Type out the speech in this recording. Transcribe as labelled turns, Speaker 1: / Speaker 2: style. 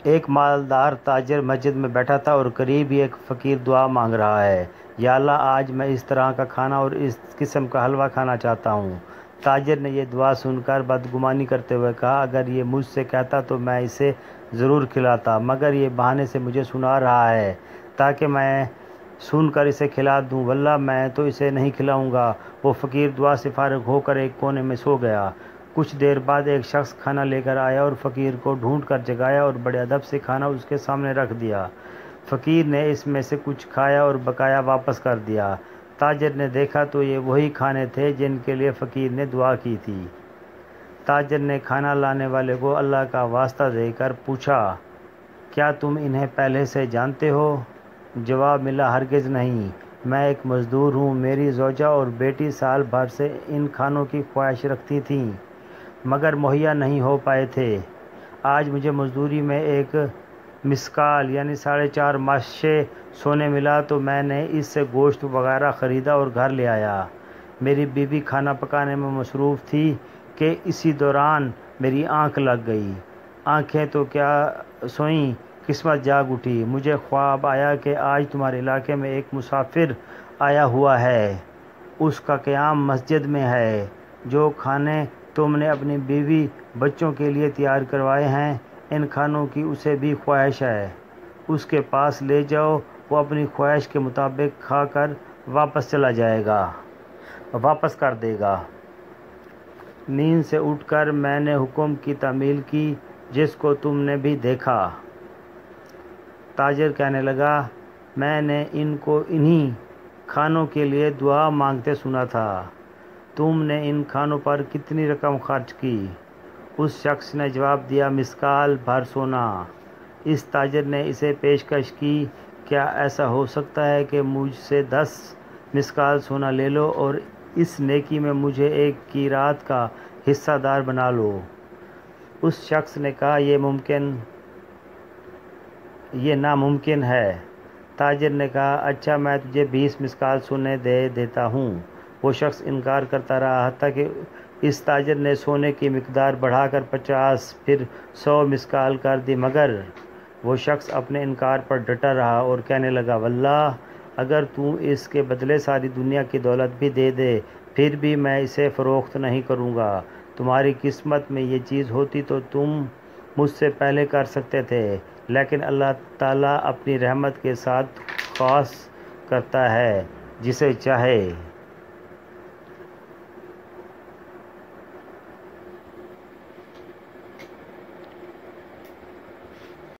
Speaker 1: ایک مالدار تاجر مسجد میں بیٹھا تھا اور قریب ہی ایک فقیر دعا مانگ رہا ہے، یا اللہ آج میں اس طرح کا کھانا اور اس قسم کا حلوہ کھانا چاہتا ہوں۔ تاجر نے یہ دعا سن کر بدگمانی کرتے ہوئے کہا، اگر یہ مجھ سے کہتا تو میں اسے ضرور کھلاتا، مگر یہ بہانے سے مجھے سنا رہا ہے تاکہ میں سن کر اسے کھلا دوں، واللہ میں تو اسے نہیں کھلاؤں گا۔ وہ فقیر دعا سے فارغ ہو کر ایک کونے میں سو گیا۔ کچھ دیر بعد ایک شخص کھانا لے کر آیا اور فقیر کو ڈھونڈ کر جگایا اور بڑے ادب سے کھانا اس کے سامنے رکھ دیا۔ فقیر نے اس میں سے کچھ کھایا اور بقایا واپس کر دیا۔ تاجر نے دیکھا تو یہ وہی کھانے تھے جن کے لیے فقیر نے دعا کی تھی۔ تاجر نے کھانا لانے والے کو اللہ کا واسطہ دے کر پوچھا، کیا تم انہیں پہلے سے جانتے ہو؟ جواب ملا، ہرگز نہیں، میں ایک مزدور ہوں، میری زوجہ اور بیٹی سال بھر سے ان کھانوں کی خواہش رکھتی تھیں مگر مہیا نہیں ہو پائے تھے۔ آج مجھے مزدوری میں ایک مسکال یعنی 4.5 ماشے سونے ملا تو میں نے اس سے گوشت وغیرہ خریدا اور گھر لے آیا۔ میری بیوی کھانا پکانے میں مصروف تھی کہ اسی دوران میری آنکھ لگ گئی۔ آنکھیں تو کیا سوئیں، قسمت جاگ اٹھی۔ مجھے خواب آیا کہ آج تمہارے علاقے میں ایک مسافر آیا ہوا ہے، اس کا قیام مسجد میں ہے، جو کھانے تم نے اپنی بیوی بچوں کے لیے تیار کروائے ہیں ان کھانوں کی اسے بھی خواہش ہے، اس کے پاس لے جاؤ، وہ اپنی خواہش کے مطابق کھا کر واپس کر دے گا۔ نیند سے اٹھ کر میں نے حکم کی تعمیل کی جس کو تم نے بھی دیکھا۔ تاجر کہنے لگا، میں نے ان کو انہی کھانوں کے لیے دعا مانگتے سنا تھا، تم نے ان کھانوں پر کتنی رقم خرچ کی؟ اس شخص نے جواب دیا، مسکال بھر سونا۔ اس تاجر نے اسے پیشکش کی، کیا ایسا ہو سکتا ہے کہ مجھ سے 10 مسکال سونا لے لو اور اس نیکی میں مجھے ایک قیرات کا حصہ دار بنا لو؟ اس شخص نے کہا، یہ ناممکن ہے۔ تاجر نے کہا، اچھا میں تجھے 20 مسکال سونے دے دیتا ہوں۔ وہ شخص انکار کرتا رہا حتیٰ کہ اس تاجر نے سونے کی مقدار بڑھا کر 50 پھر 100 مسکال کر دی، مگر وہ شخص اپنے انکار پر ڈٹا رہا اور کہنے لگا، واللہ اگر تو اس کے بدلے ساری دنیا کی دولت بھی دے دے پھر بھی میں اسے فروخت نہیں کروں گا۔ تمہاری قسمت میں یہ چیز ہوتی تو تم مجھ سے پہلے کر سکتے تھے، لیکن اللہ تعالیٰ اپنی رحمت کے ساتھ خاص کرتا ہے جسے چاہے۔